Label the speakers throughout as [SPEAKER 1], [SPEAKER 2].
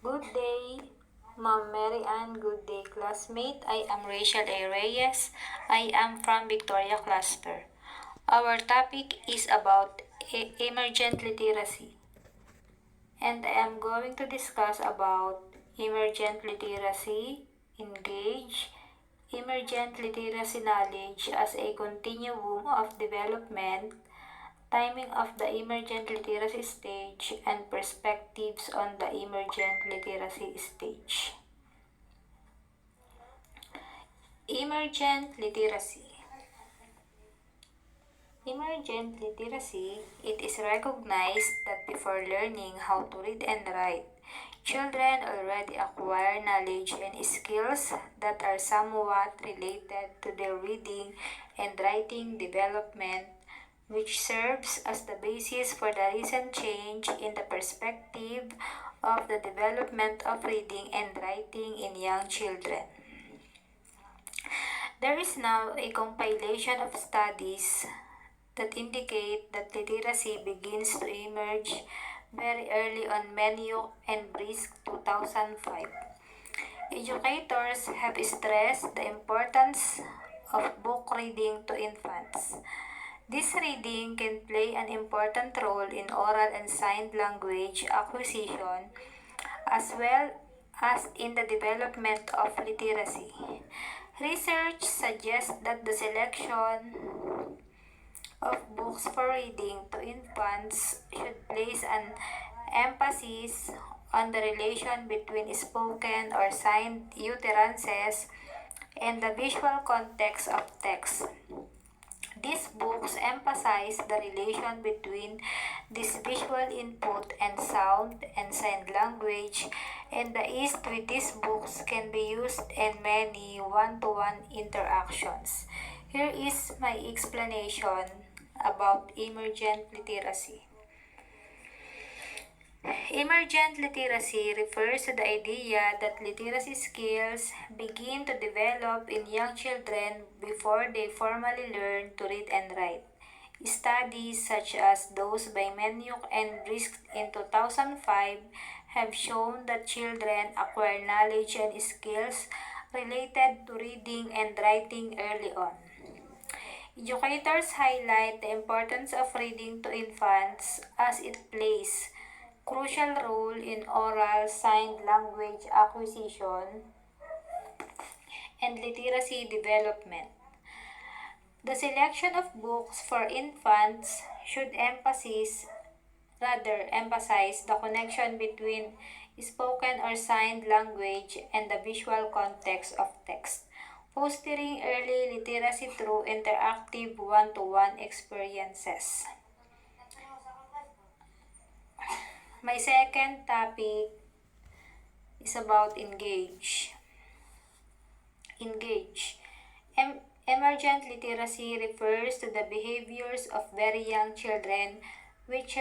[SPEAKER 1] Good day, Ma'am Mary Ann. Good day, classmate. I am Rachel A. Reyes. I am from Victoria Cluster. Our topic is about emergent literacy. And I am going to discuss about emergent literacy, engage, emergent literacy knowledge as a continuum of development, timing of the emergent literacy stage, and perspectives on the emergent literacy stage. Emergent literacy. Emergent literacy, it is recognized that before learning how to read and write, children already acquire knowledge and skills that are somewhat related to their reading and writing development, which serves as the basis for the recent change in the perspective of the development of reading and writing in young children. There is now a compilation of studies that indicate that literacy begins to emerge very early on Menio and Brisk 2005. Educators have stressed the importance of book reading to infants. This reading can play an important role in oral and signed language acquisition as well as in the development of literacy. Research suggests that the selection of books for reading to infants should place an emphasis on the relation between spoken or signed utterances and the visual context of text. These books emphasize the relation between this visual input and sound and sign language, and the ease with these books can be used in many one-to-one interactions. Here is my explanation about emergent literacy. Emergent literacy refers to the idea that literacy skills begin to develop in young children before they formally learn to read and write. Studies such as those by Menyuk and Brisk in 2005 have shown that children acquire knowledge and skills related to reading and writing early on. Educators highlight the importance of reading to infants as it plays crucial role in oral signed language acquisition and literacy development. The selection of books for infants should emphasize the connection between spoken or signed language and the visual context of text, fostering early literacy through interactive one-to-one experiences. My second topic is about engage. Engage. Emergent literacy refers to the behaviors of very young children which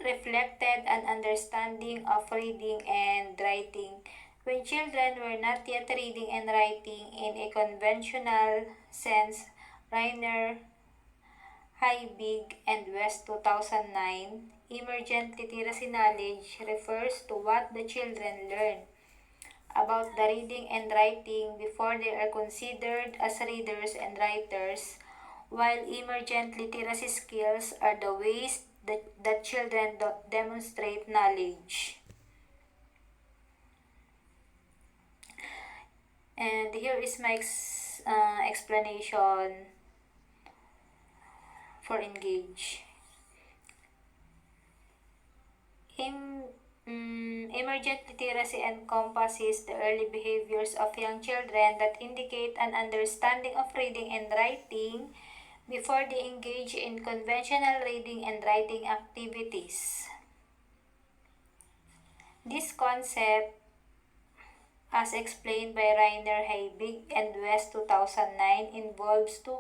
[SPEAKER 1] reflected an understanding of reading and writing when children were not yet reading and writing in a conventional sense. Reiner, Big and West 2009. Emergent literacy knowledge refers to what the children learn about the reading and writing before they are considered as readers and writers, while emergent literacy skills are the ways that children demonstrate knowledge. And here is my explanation for engage. Emergent literacy encompasses the early behaviors of young children that indicate an understanding of reading and writing before they engage in conventional reading and writing activities. This concept, as explained by Reiner Big and West 2009, involves two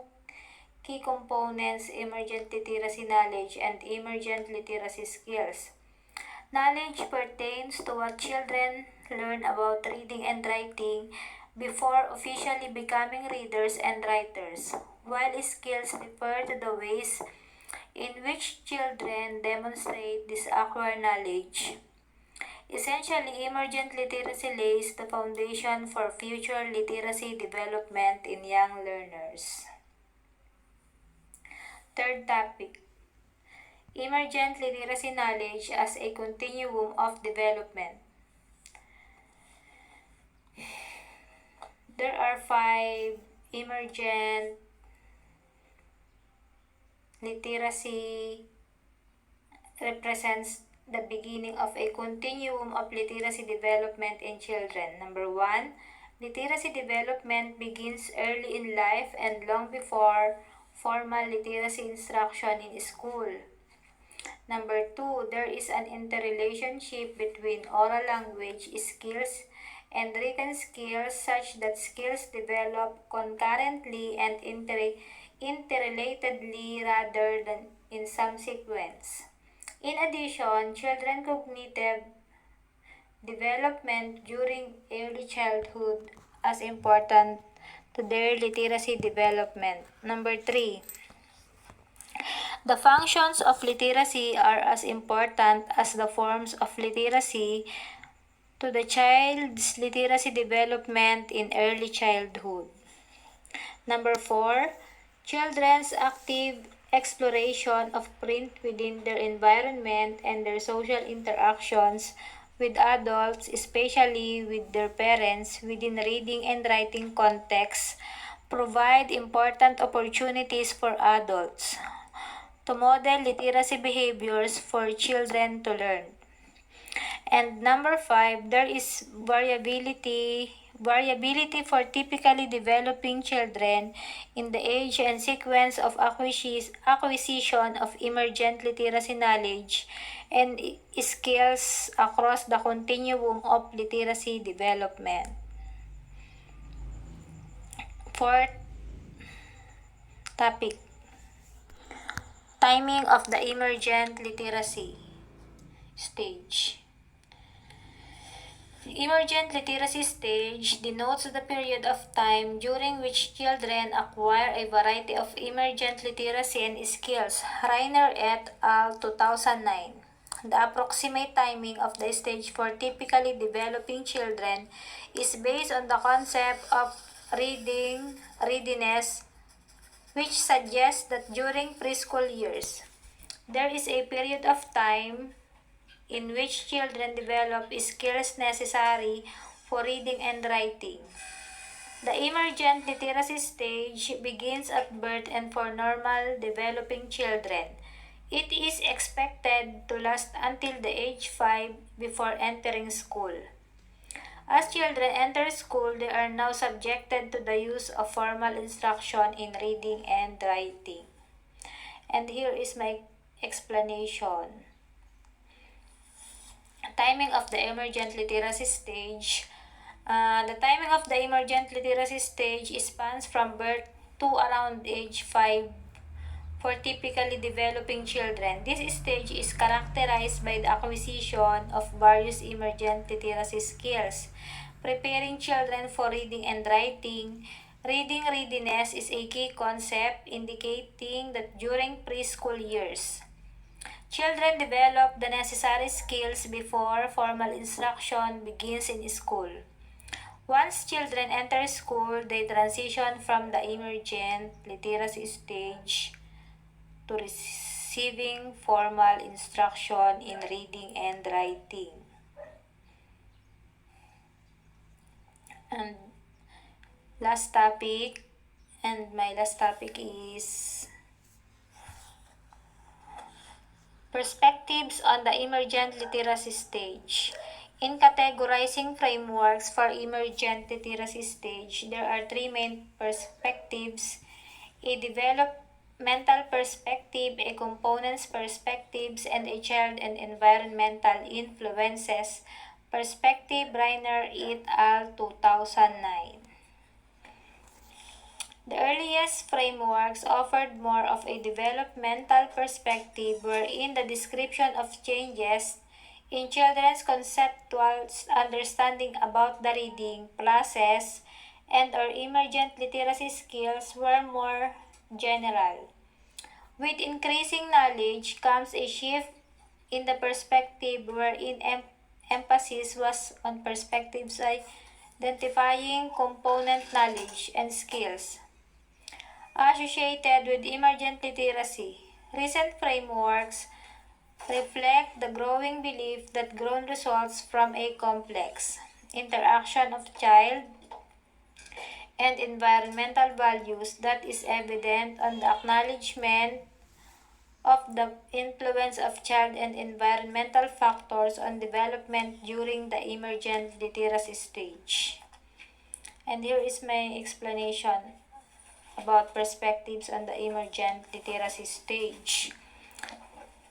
[SPEAKER 1] key components: emergent literacy knowledge and emergent literacy skills. Knowledge pertains to what children learn about reading and writing before officially becoming readers and writers, while skills refer to the ways in which children demonstrate this acquired knowledge. Essentially, emergent literacy lays the foundation for future literacy development in young learners. Third topic, emergent literacy knowledge as a continuum of development. There are five emergent literacy represents the beginning of a continuum of literacy development in children. Number one, literacy development begins early in life and long before formal literacy instruction in school. Number two, there is an interrelationship between oral language skills and written skills such that skills develop concurrently and interrelatedly rather than in some sequence. In addition, children's cognitive development during early childhood as important to their literacy development. Number three, the functions of literacy are as important as the forms of literacy to the child's literacy development in early childhood. Number four, children's active exploration of print within their environment and their social interactions with adults, especially with their parents, within reading and writing contexts, provide important opportunities for adults to model literacy behaviors for children to learn. And number five, there is variability for typically developing children in the age and sequence of acquisition of emergent literacy knowledge and skills across the continuum of literacy development. Fourth topic, timing of the emergent literacy stage. Emergent literacy stage denotes the period of time during which children acquire a variety of emergent literacy and skills. Reiner et al. 2009. The approximate timing of the stage for typically developing children is based on the concept of readiness, which suggests that during preschool years, there is a period of time in which children develop skills necessary for reading and writing. The emergent literacy stage begins at birth and for normal developing children, it is expected to last until the age 5 before entering school. As children enter school, they are now subjected to the use of formal instruction in reading and writing. And here is my explanation. Timing of the emergent literacy stage. The timing of the emergent literacy stage spans from birth to around age 5 for typically developing children. This stage is characterized by the acquisition of various emergent literacy skills, preparing children for reading and writing. Reading readiness is a key concept indicating that during preschool years, children develop the necessary skills before formal instruction begins in school. Once children enter school, they transition from the emergent literacy stage to receiving formal instruction in reading and writing. And last topic, and my last topic is perspectives on the emergent literacy stage. In categorizing frameworks for emergent literacy stage, there are three main perspectives: a developmental perspective, a components perspectives, and a child and environmental influences perspective. Reiner et al. 2009. The earliest frameworks offered more of a developmental perspective, wherein the description of changes in children's conceptual understanding about the reading process and or emergent literacy skills were more general. With increasing knowledge comes a shift in the perspective wherein emphasis was on perspectives identifying component knowledge and skills associated with emergent literacy. Recent frameworks reflect the growing belief that grown results from a complex interaction of child and environmental values that is evident on the acknowledgement of the influence of child and environmental factors on development during the emergent literacy stage. And here is my explanation about perspectives on the emergent literacy stage.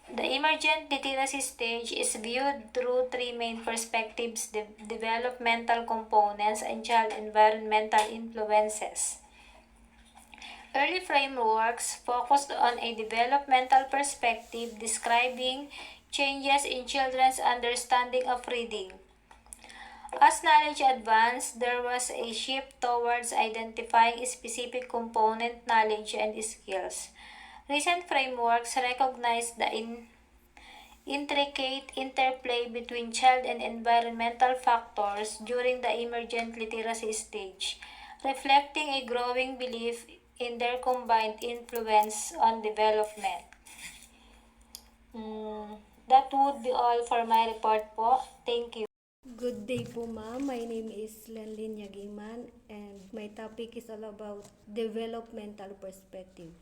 [SPEAKER 1] The emergent literacy stage is viewed through three main perspectives: developmental components and child environmental influences. Early frameworks focused on a developmental perspective describing changes in children's understanding of reading. As knowledge advanced, there was a shift towards identifying specific component knowledge and skills. Recent frameworks recognize the intricate interplay between child and environmental factors during the emergent literacy stage, reflecting a growing belief in their combined influence on development. That would be all for my report po. Thank you.
[SPEAKER 2] Good day po ma'am. My name is Lenlin Yagiman and my topic is all about developmental perspective.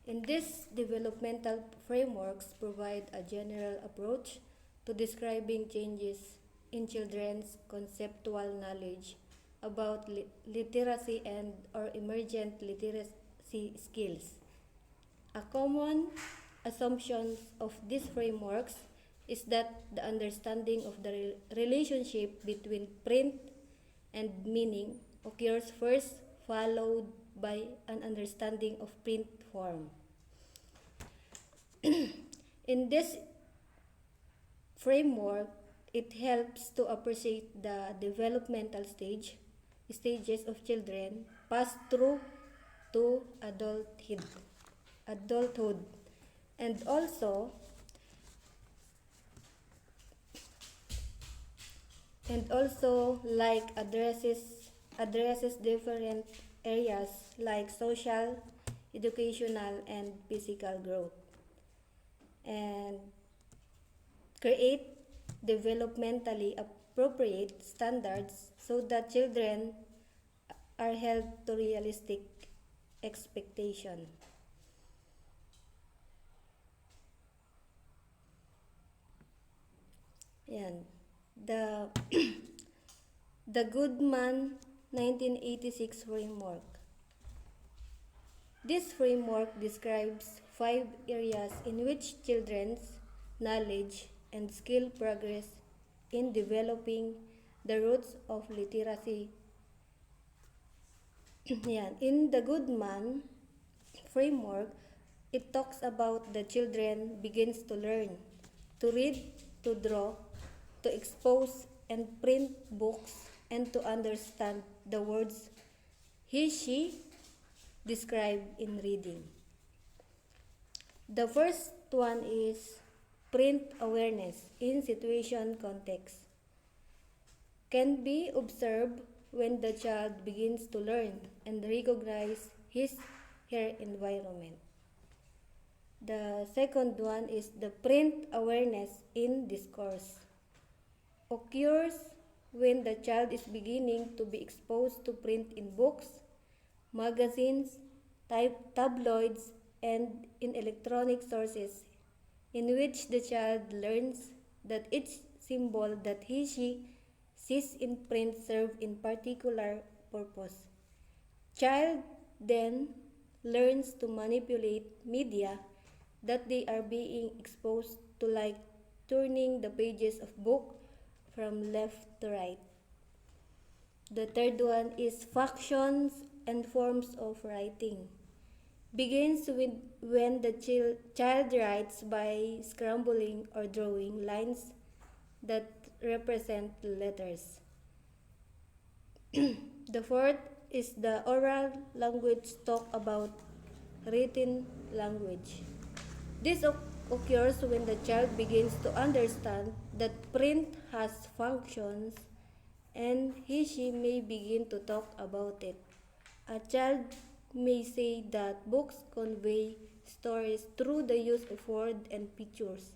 [SPEAKER 2] In this, developmental frameworks provide a general approach to describing changes in children's conceptual knowledge about literacy and or emergent literacy skills. A common assumption of these frameworks is that the understanding of the relationship between print and meaning occurs first, followed by an understanding of print form. In this framework, it helps to appreciate the developmental stages of children pass through to adulthood, and also like addresses different areas like social, educational, and physical growth, and create developmentally appropriate standards so that children are held to realistic expectation. Yan. The the Goodman 1986 framework. This framework describes 5 areas in which children's knowledge and skill progress in developing the roots of literacy. Yan. In the Goodman framework, it talks about the children begins to learn to read, to draw, to expose and print books, and to understand the words she describe in reading. The first one is print awareness in situation context. Can be observed when the child begins to learn and recognize her environment. The second one is the print awareness in discourse. Occurs when the child is beginning to be exposed to print in books, magazines, tabloids, and in electronic sources, in which the child learns that each symbol that she sees in print serves in particular purpose. Child then learns to manipulate media that they are being exposed to, like turning the pages of book from left to right. The third one is factions and forms of writing. Begins with when the child writes by scrambling or drawing lines that represent letters. The fourth is the oral language talk about written language. This occurs when the child begins to understand that print has functions and she may begin to talk about it. A child may say that books convey stories through the use of words and pictures.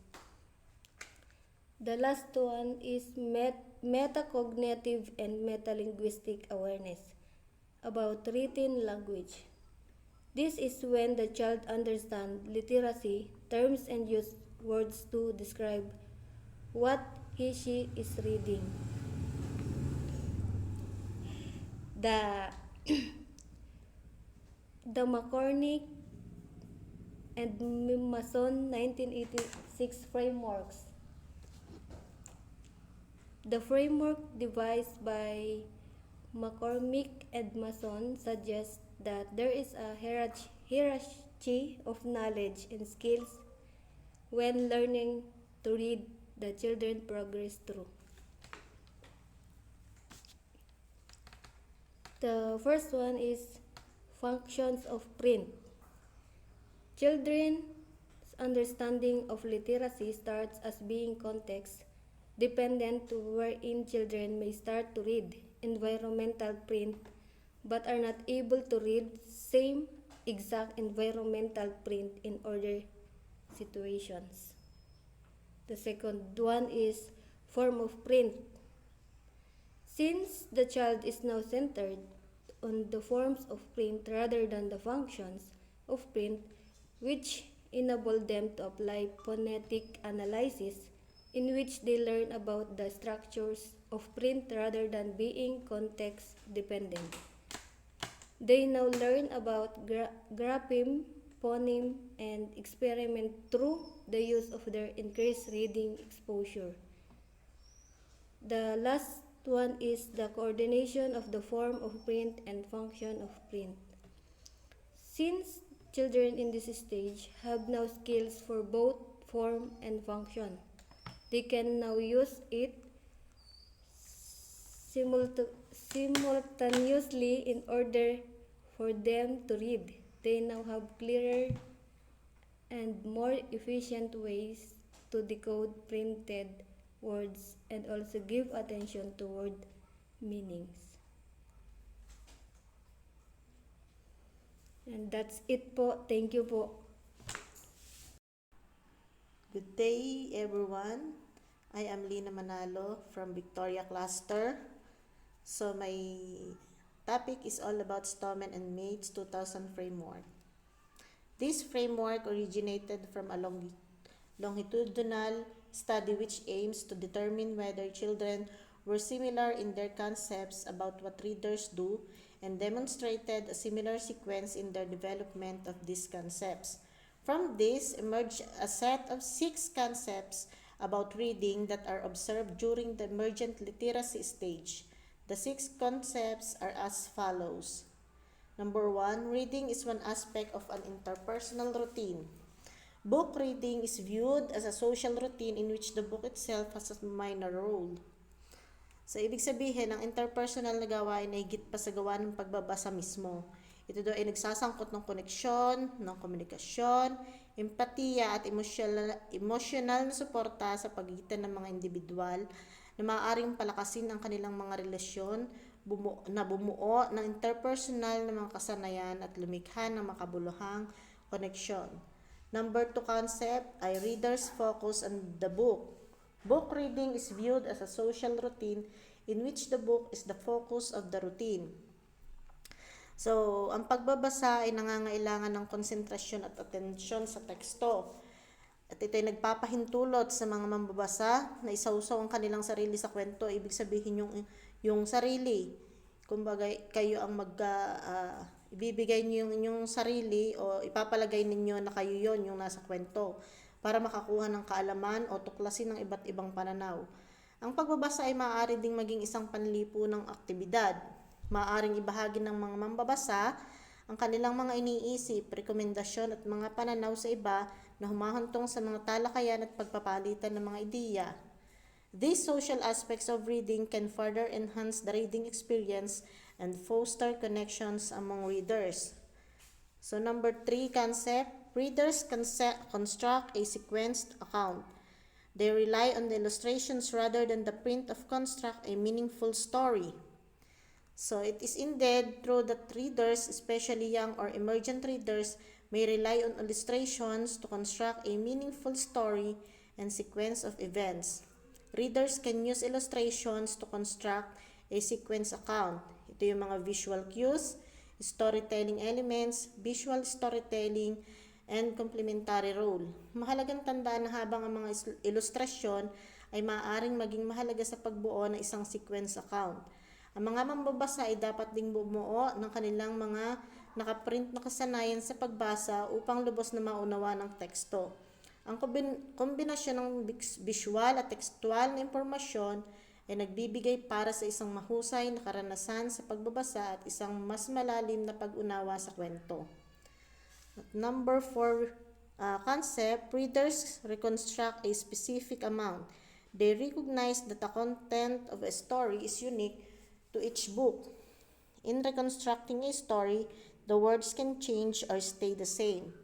[SPEAKER 2] The last one is metacognitive and metalinguistic awareness about written language. This is when the child understands literacy terms and use words to describe what she is reading. The the McCormick and Mason 1986 frameworks. The framework devised by McCormick and Mason suggests that there is a hierarchy of knowledge and skills when learning to read. The children progress through. The first one is functions of print. Children's understanding of literacy starts as being context dependent to wherein children may start to read environmental print but are not able to read same exact environmental print in other situations. The second one is form of print. Since the child is now centered on the forms of print rather than the functions of print, which enable them to apply phonetic analysis, in which they learn about the structures of print rather than being context dependent. They now learn about grapheme, phoneme, and experiment through the use of their increased reading exposure. The last one is the coordination of the form of print and function of print. Since children in this stage have now skills for both form and function, they can now use it simultaneously in order for them to read. They now have clearer and more efficient ways to decode printed words and also give attention to word meanings. And that's it po. Thank you po.
[SPEAKER 3] Good day, everyone. I am Lina Manalo from Victoria Cluster. So my topic is all about Stoneman and Mates 2000 framework. This framework originated from a longitudinal study which aims to determine whether children were similar in their concepts about what readers do and demonstrated a similar sequence in their development of these concepts. From this emerged a set of 6 concepts about reading that are observed during the emergent literacy stage. The 6 concepts are as follows. Number 1, reading is one aspect of an interpersonal routine. Book reading is viewed as a social routine in which the book itself has a minor role. So, ibig sabihin, ang interpersonal na gawain ay higit pa sa gawa ng pagbabasa mismo. Ito daw ay nagsasangkot ng koneksyon, ng komunikasyon, empatiya at emosyonal na suporta sa pagitan ng mga individual na maaaring palakasin ang kanilang mga relasyon na bumuo ng interpersonal na mga kasanayan at lumikha ng makabuluhang koneksyon. Number 2 concept ay readers focus on the book. Book reading is viewed as a social routine in which the book is the focus of the routine. So, ang pagbabasa ay nangangailangan ng konsentrasyon at atensyon sa teksto. At ito ay nagpapahintulot sa mga mambabasa na isawsaw ang kanilang sarili sa kwento. Ibig sabihin yung sarili. Kumbaga, kayo ang ibibigay niyo yung inyong sarili o ipapalagay ninyo na kayo yon yung nasa kwento para makakuha ng kaalaman o tuklasin ng iba't ibang pananaw. Ang pagbabasa ay maaari ding maging isang panlipunang aktibidad. Maaaring ibahagi ng mga mambabasa ang kanilang mga iniisip, rekomendasyon at mga pananaw sa iba na humahantong sa mga talakayan at pagpapalitan ng mga ideya. These social aspects of reading can further enhance the reading experience and foster connections among readers. So number 3 concept, readers can construct a sequenced account. They rely on the illustrations rather than the print of construct a meaningful story. So it is indeed true that readers, especially young or emergent readers, may rely on illustrations to construct a meaningful story and sequence of events. Readers can use illustrations to construct a sequence account. Ito yung mga visual cues, storytelling elements, visual storytelling, and complementary role. Mahalagang tandaan na habang ang mga ilustrasyon ay maaaring maging mahalaga sa pagbuo ng isang sequence account. Ang mga mambabasa ay dapat ding bumuo ng kanilang mga nakaprint na kasanayan sa pagbasa upang lubos na maunawa ng teksto. Ang kombinasyon ng visual at textual na impormasyon ay nagbibigay para sa isang mahusay na karanasan sa pagbabasa at isang mas malalim na pag-unawa sa kwento. At number 4 concept, readers reconstruct a specific amount. They recognize that the content of a story is unique to each book. In reconstructing a story, the words can change or stay the same.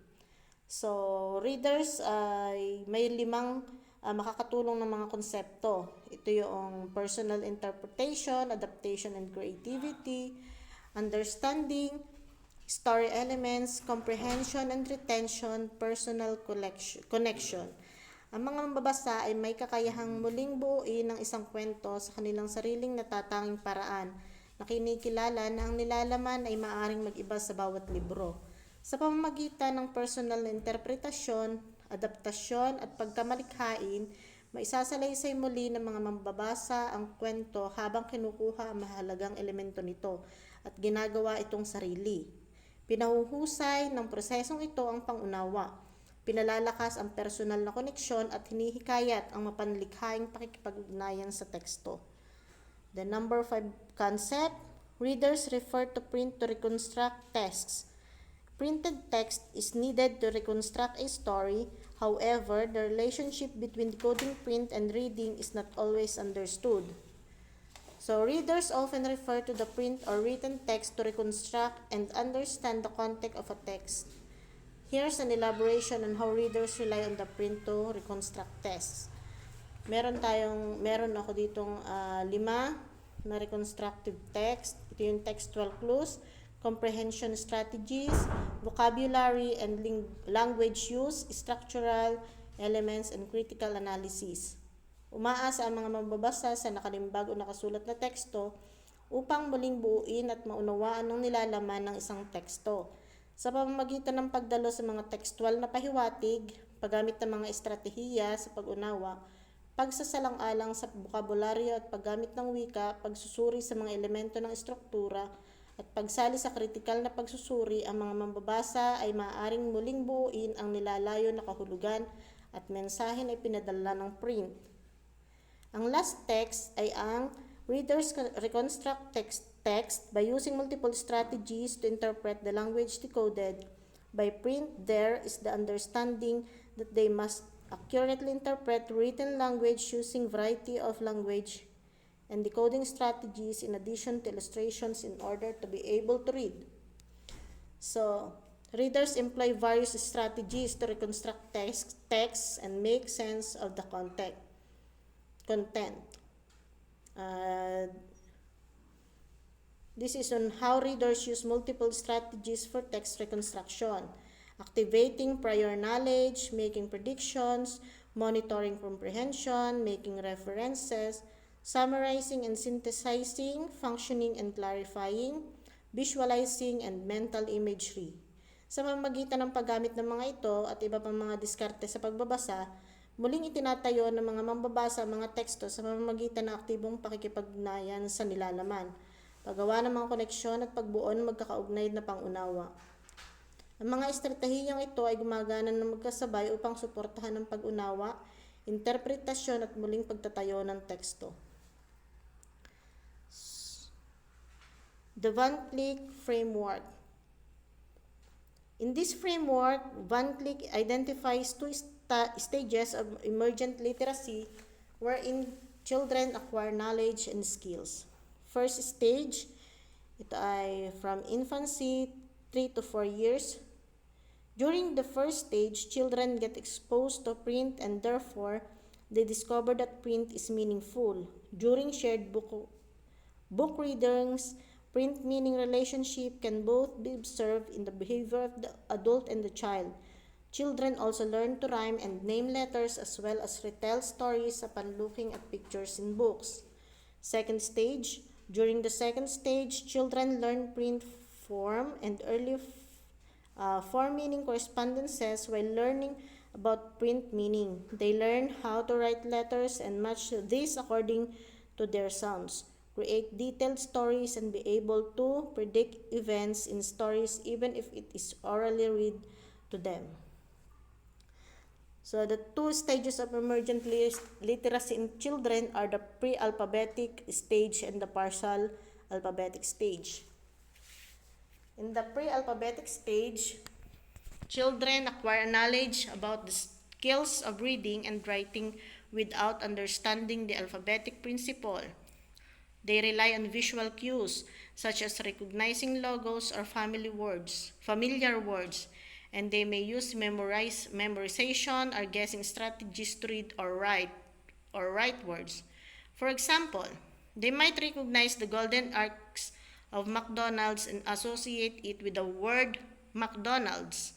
[SPEAKER 3] So, readers ay may 5 makakatulong ng mga konsepto. Ito yung personal interpretation, adaptation and creativity, understanding, story elements, comprehension and retention, personal connection. Ang mga mambabasa ay may kakayahang muling buuin ng isang kwento sa kanilang sariling natatanging paraan na kinikilala na ang nilalaman ay maaaring mag-iba sa bawat libro. Sa pamamagitan ng personal na interpretasyon, adaptasyon at pagkamalikhain, maisasalaysay muli ng mga mambabasa ang kwento habang kinukuha ang mahalagang elemento nito at ginagawa itong sarili. Pinahuhusay ng prosesong ito ang pangunawa. Pinalalakas ang personal na koneksyon at hinihikayat ang mapanlikhaing pakikipag-ugnayan sa teksto. The number 5 concept, readers refer to print to reconstruct texts. Printed text is needed to reconstruct a story. However, the relationship between decoding print and reading is not always understood. So, readers often refer to the print or written text to reconstruct and understand the content of a text. Here's an elaboration on how readers rely on the print to reconstruct text. Meron ako ditong 5 na reconstructive text. Ito yung textual clues, comprehension strategies, vocabulary and language use, structural elements, and critical analysis. Umaasa ang mga mambabasa sa nakalimbag o nakasulat na teksto upang muling buuin at maunawaan ang nilalaman ng isang teksto. Sa pamamagitan ng pagdalo sa mga tekstual na pahiwatig, paggamit ng mga estratehiya sa pag-unawa, pagsasalang-alang sa bokabularyo at paggamit ng wika, pagsusuri sa mga elemento ng estruktura, at pagsali sa kritikal na pagsusuri, ang mga mambabasa ay maaaring muling buuin ang nilalayo na kahulugan at mensahe na ipinadala ng print. Ang last text ay ang readers reconstruct text by using multiple strategies to interpret the language decoded. By print, there is the understanding that they must accurately interpret written language using variety of language and decoding strategies in addition to illustrations in order to be able to read. So, readers employ various strategies to reconstruct text and make sense of the content. This is on how readers use multiple strategies for text reconstruction: activating prior knowledge, making predictions, monitoring comprehension, making references, summarizing and synthesizing, functioning and clarifying, visualizing, and mental imagery. Sa pamamagitan ng paggamit ng mga ito at iba pang mga diskarte sa pagbabasa, muling itinatayo ng mga mambabasa ang mga teksto sa pamamagitan ng aktibong pakikipag-ugnayan sa nilalaman, paggawa ng mga koneksyon at pagbuo ng magkakaugnay na pangunawa. Ang mga estratehiyang ito ay gumagana ng magkasabay upang suportahan ang pag-unawa, interpretasyon at muling pagtatayo ng teksto. The Van Cleek Framework. In this framework, Van Cleek identifies 2 stages of emergent literacy wherein children acquire knowledge and skills. First stage, ito ay from infancy, 3 to 4 years. During the first stage, children get exposed to print and therefore they discover that print is meaningful. During shared book readings, print meaning relationship can both be observed in the behavior of the adult and the child. Children also learn to rhyme and name letters as well as retell stories upon looking at pictures in books. Second stage. During the second stage, children learn print form and early form meaning correspondences while learning about print meaning. They learn how to write letters and match these according to their sounds, create detailed stories, and be able to predict events in stories even if it is orally read to them. So the two stages of emergent literacy in children are the pre-alphabetic stage and the partial alphabetic stage. In the pre-alphabetic stage, children acquire knowledge about the skills of reading and writing without understanding the alphabetic principle. They rely on visual cues, such as recognizing logos or familiar words, and they may use memorization or guessing strategies to read or write words. For example, they might recognize the golden arcs of McDonald's and associate it with the word McDonald's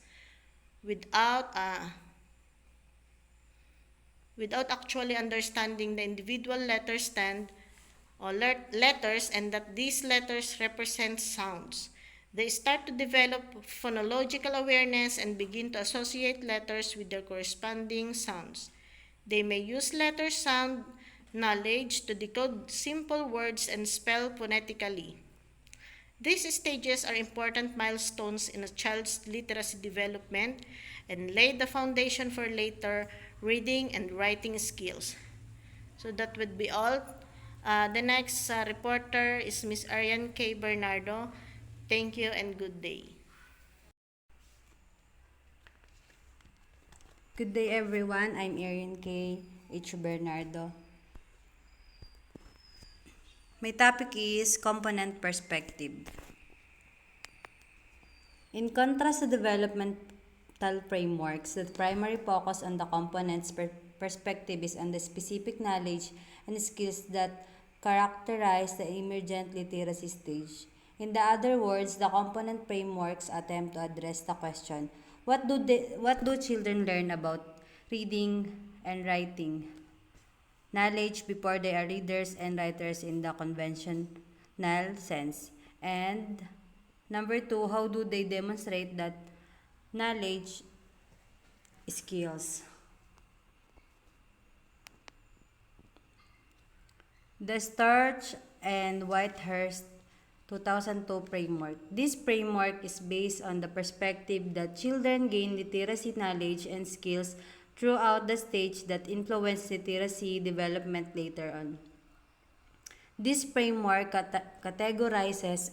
[SPEAKER 3] without without actually understanding the individual letters and that these letters represent sounds. They start to develop phonological awareness and begin to associate letters with their corresponding sounds. They may use letter sound knowledge to decode simple words and spell phonetically. These stages are important milestones in a child's literacy development and lay the foundation for later reading and writing skills. So that would be all. The next reporter is Miss Ariane K. Bernardo. Thank you and good day.
[SPEAKER 4] Good day everyone, I'm Erin K. H. Bernardo. My topic is component perspective. In contrast to developmental frameworks that primary focus on the components, perspective is on the specific knowledge and skills that characterize the emergent literacy stage. In the other words, the component frameworks attempt to address the question, what do children learn about reading and writing? Knowledge before they are readers and writers in the conventional sense. And number two, how do they demonstrate that knowledge skills? The Starch and Whitehurst 2002 framework. This framework is based on the perspective that children gain literacy knowledge and skills throughout the stage that influence literacy development later on. This framework categorizes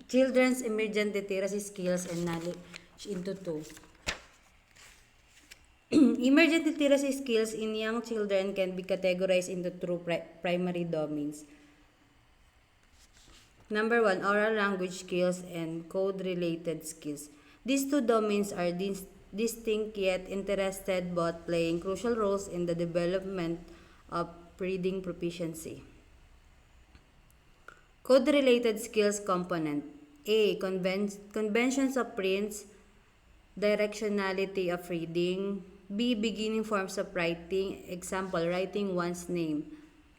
[SPEAKER 4] children's emergent literacy skills and knowledge into two. Emergent literacy skills in young children can be categorized into two primary domains. Number one, oral language skills and code-related skills. These two domains are distinct yet interested, both playing crucial roles in the development of reading proficiency. Code-related skills component. A. Conventions of prints, directionality of reading. B. Beginning forms of writing. Example, writing one's name.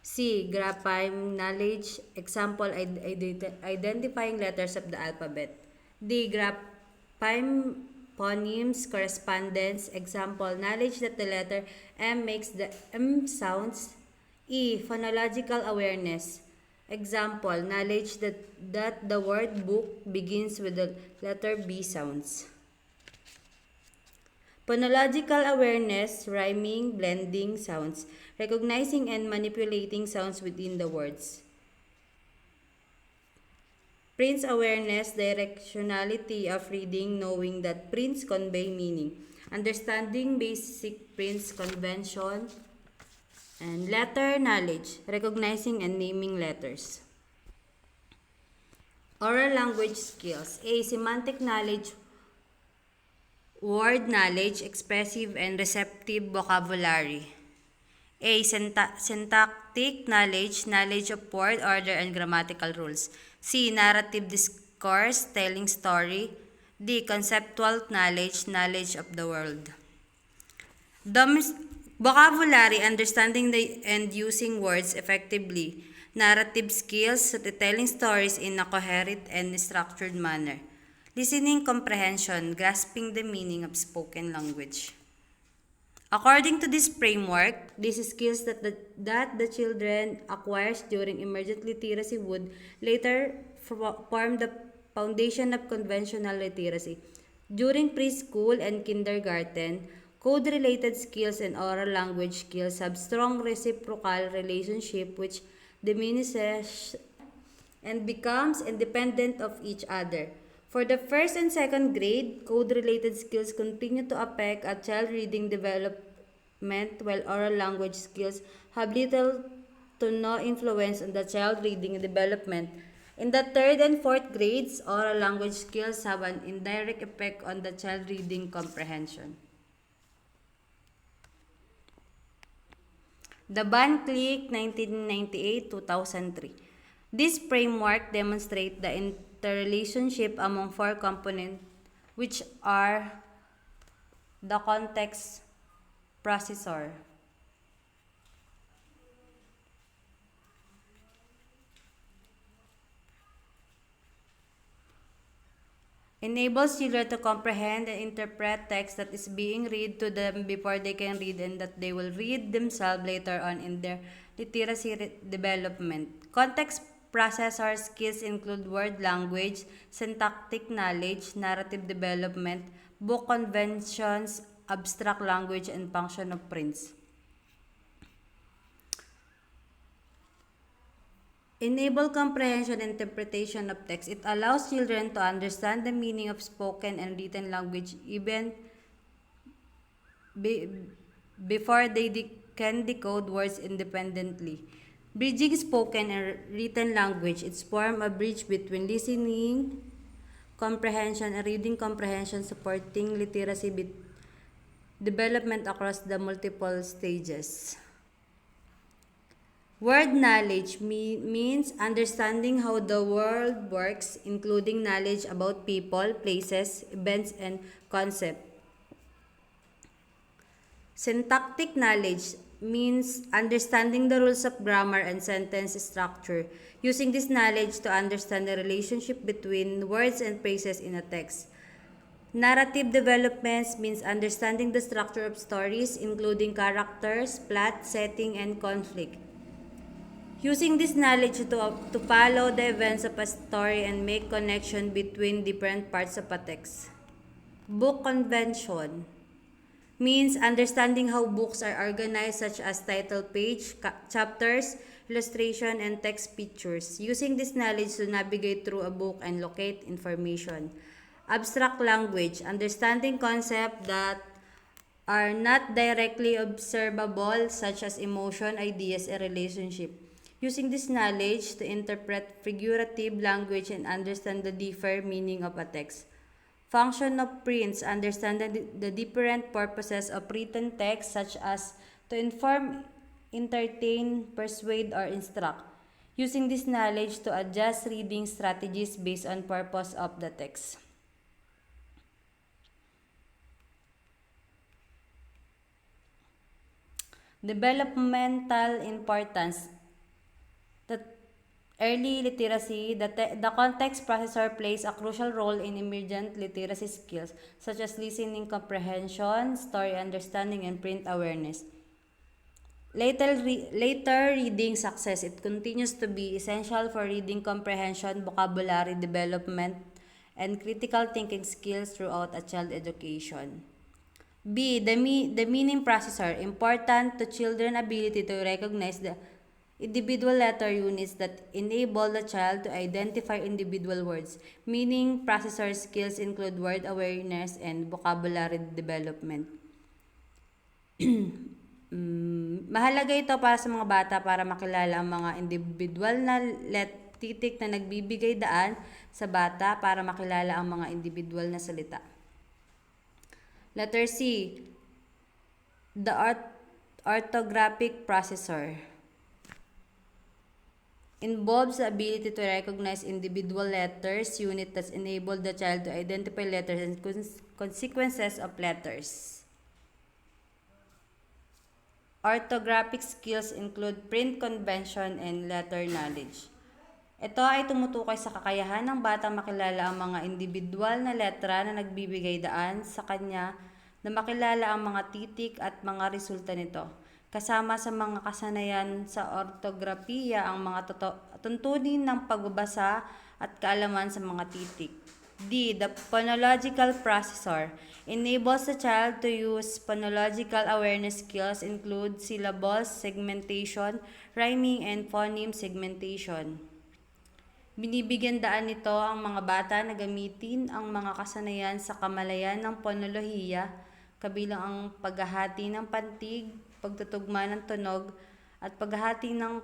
[SPEAKER 4] C. Grapheme knowledge. Example, identifying letters of the alphabet. D. Grapheme phonemes correspondence. Example, knowledge that the letter M makes the M sounds. E. Phonological awareness. Example, knowledge that the word book begins with the letter B sounds. Phonological awareness, rhyming, blending sounds, recognizing and manipulating sounds within the words. Prints awareness, directionality of reading, knowing that prints convey meaning, understanding basic prints convention, and letter knowledge, recognizing and naming letters. Oral language skills. A. Semantic knowledge word knowledge, expressive and receptive vocabulary. A. Syntactic knowledge, knowledge of word order and grammatical rules. C. Narrative discourse, telling story. D. Conceptual knowledge, knowledge of the world. Domis- Vocabulary, understanding and using words effectively. Narrative skills, telling stories in a coherent and structured manner. Listening comprehension, grasping the meaning of spoken language. According to this framework, these skills that the children acquires during emergent literacy would later form the foundation of conventional literacy. During preschool and kindergarten, code-related skills and oral language skills have strong reciprocal relationship which diminishes and becomes independent of each other. For the first and second grade, code-related skills continue to affect a child reading development while oral language skills have little to no influence on the child reading development. In the third and fourth grades, oral language skills have an indirect effect on the child reading comprehension. The Van Click 1998-2003. This framework demonstrates the interrelationship among four components which are the context processor, enables children to comprehend and interpret text that is being read to them before they can read and that they will read themselves later on in their literacy development. Context processor skills include word language, syntactic knowledge, narrative development, book conventions, abstract language, and function of prints. Enable comprehension and interpretation of text. It allows children to understand the meaning of spoken and written language even be, before they can decode words independently. Bridging spoken and written language. It's form a bridge between listening comprehension and reading comprehension, supporting literacy development across the multiple stages. Word knowledge means understanding how the world works, including knowledge about people, places, events, and concepts. Syntactic knowledge means understanding the rules of grammar and sentence structure, using this knowledge to understand the relationship between words and phrases in a text. Narrative developments means understanding the structure of stories, including characters, plot, setting, and conflict. Using this knowledge to follow the events of a story and make connection between different parts of a text. Book convention means understanding how books are organized, such as title page, chapters, illustration, and text pictures. Using this knowledge to navigate through a book and locate information. Abstract language, understanding concepts that are not directly observable, such as emotion, ideas, and relationship. Using this knowledge to interpret figurative language and understand the different meaning of a text. Function of prints, understanding the different purposes of written text such as to inform, entertain, persuade, or instruct. Using this knowledge to adjust reading strategies based on purpose of the text. Developmental importance. The early literacy, the context processor plays a crucial role in emergent literacy skills such as listening comprehension, story understanding, and print awareness. Later reading success, it continues to be essential for reading comprehension, vocabulary development, and critical thinking skills throughout a child education. B. The meaning processor, important to children's ability to recognize the individual letter units that enable the child to identify individual words. Meaning processor skills include word awareness and vocabulary development. Mahalaga ito para sa mga bata para makilala ang mga individual na titik na nagbibigay daan sa bata para makilala ang mga individual na salita. Letter C, the orthographic processor involves the ability to recognize individual letters unit that enable the child to identify letters and consequences of letters. Orthographic skills include print convention and letter knowledge. Ito ay tumutukoy sa kakayahan ng batang makilala ang mga individual na letra na nagbibigay daan sa kanya na makilala ang mga titik at mga resulta nito. Kasama sa mga kasanayan sa ortografiya ang mga tuntunin ng pagbabasa at kaalaman sa mga titik. D. The phonological processor enables the child to use phonological awareness skills include syllables, segmentation, rhyming, and phoneme segmentation. Binibigyan daan nito ang mga bata na gamitin ang mga kasanayan sa kamalayan ng ponolohiya, kabilang ang paghahati ng pantig, pagtutugma ng tunog, at paghahati ng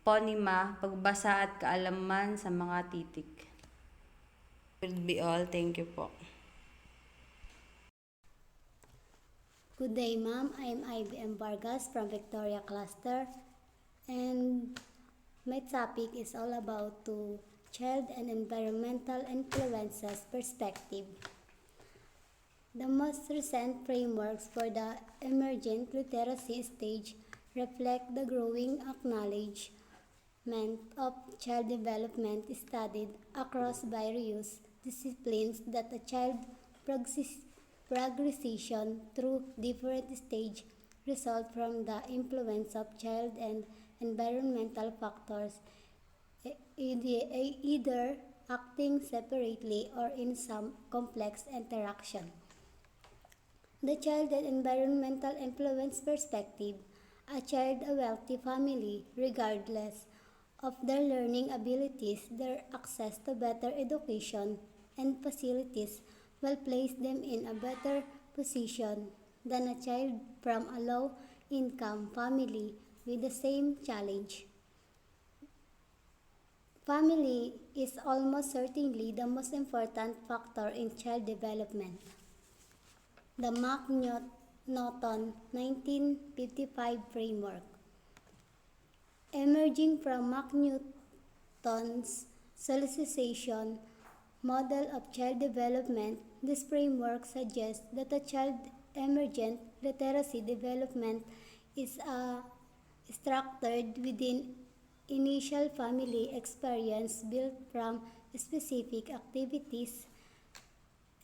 [SPEAKER 4] ponema, pagbasa at kaalaman sa mga titik. Will be all. Thank you po.
[SPEAKER 5] Good day, ma'am. I'm IBM Vargas from Victoria Cluster, and my topic is all about to child and environmental influences perspective. The most recent frameworks for the emergent literacy stage reflect the growing acknowledgement of child development studied across various disciplines that a child progression through different stages result from the influence of child and environmental factors, either acting separately or in some complex interaction. The child and environmental influence perspective. A child a wealthy family, regardless of their learning abilities, their access to better education and facilities will place them in a better position than a child from a low-income family with the same challenge. Family is almost certainly the most important factor in child development. The McNaughton 1955 framework. Emerging from McNaughton's solicitation model of child development, this framework suggests that a child emergent literacy development is structured within initial family experience built from specific activities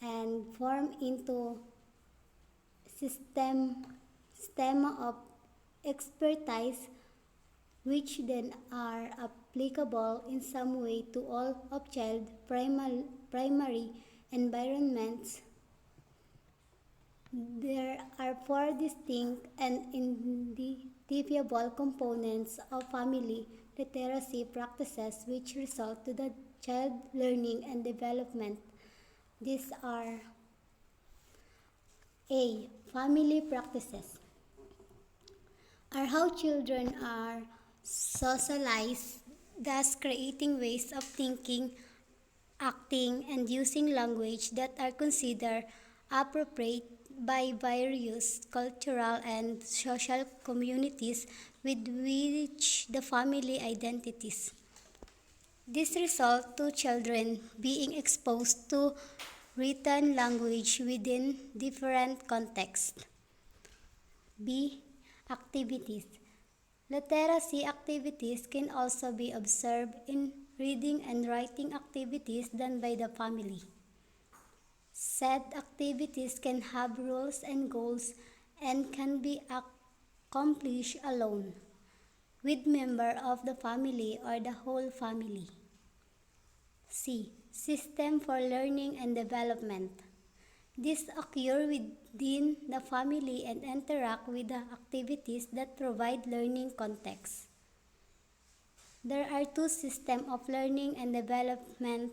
[SPEAKER 5] and form into system of expertise which then are applicable in some way to all of child primary environments. There are four distinct and indivisible components of family literacy practices which result to the child learning and development. These are: A. Family practices are how children are socialized, thus creating ways of thinking, acting, and using language that are considered appropriate by various cultural and social communities with which the family identities. This results to children being exposed to written language within different contexts. B. Activities. Literacy activities can also be observed in reading and writing activities done by the family. Said activities can have rules and goals and can be accomplished alone, with member of the family or the whole family. C. System for learning and development. These occur within the family and interact with the activities that provide learning context. There are two systems of learning and development.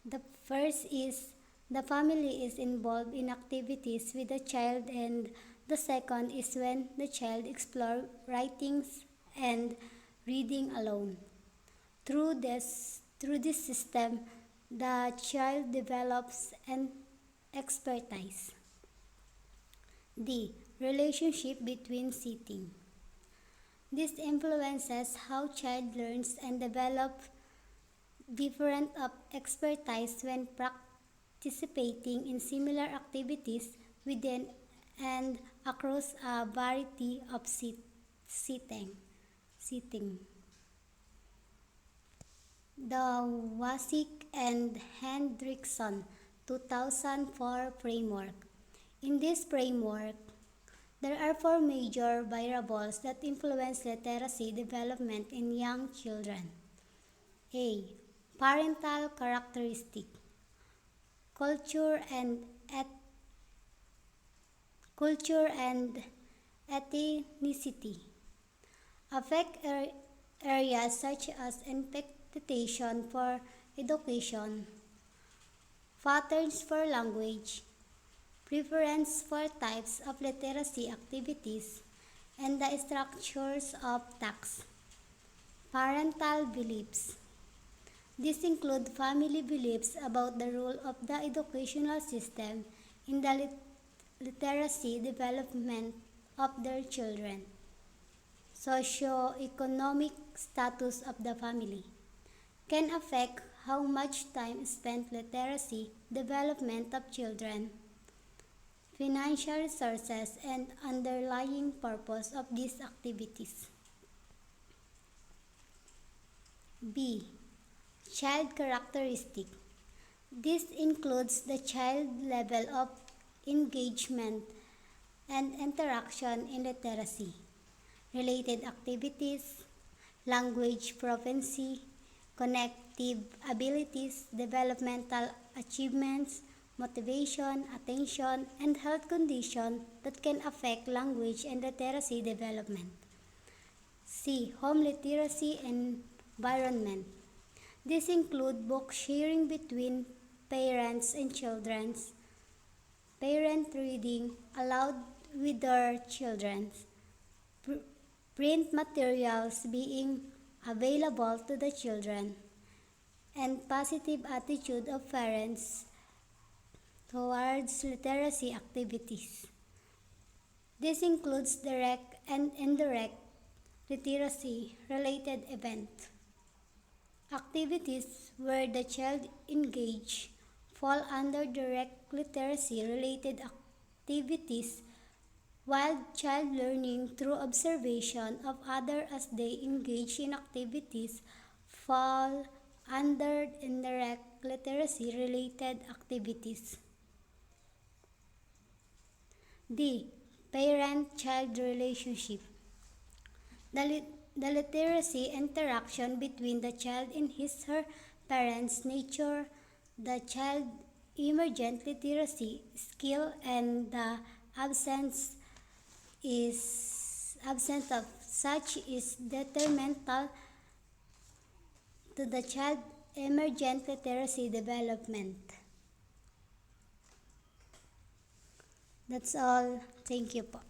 [SPEAKER 5] The first is the family is involved in activities with the child, and the second is when the child explores writing and reading alone. Through this system, the child develops expertise. D. Relationship between setting. This influences how child learns and develops different of expertise when participating in similar activities within and across a variety of setting. The Wasik and Hendrickson 2004 framework. In this framework, there are four major variables that influence literacy development in young children. A. Parental characteristic, culture and ethnicity affect areas such as expectation for education, patterns for language, preference for types of literacy activities, and the structures of tasks. Parental beliefs. These include family beliefs about the role of the educational system in the literacy development of their children. Socio-economic status of the family can affect how much time is spent literacy development of children. Financial resources and underlying purpose of these activities. B. Child characteristic. This includes the child level of engagement and interaction in literacy, related activities, language proficiency, connective abilities, developmental achievements, motivation, attention, and health conditions that can affect language and literacy development. C. Home literacy environment. This includes book sharing between parents and children, parent reading aloud with their children, print materials being available to the children, and positive attitude of parents towards literacy activities. This includes direct and indirect literacy-related events. Activities where the child engage fall under direct literacy-related activities, while child learning through observation of others as they engage in activities fall under indirect literacy-related activities. D. Parent-child relationship. The literacy interaction between the child and his/her parents' nature, the child emergent literacy skill, and the absence of such is detrimental to the child emergent literacy development. That's all. Thank you po.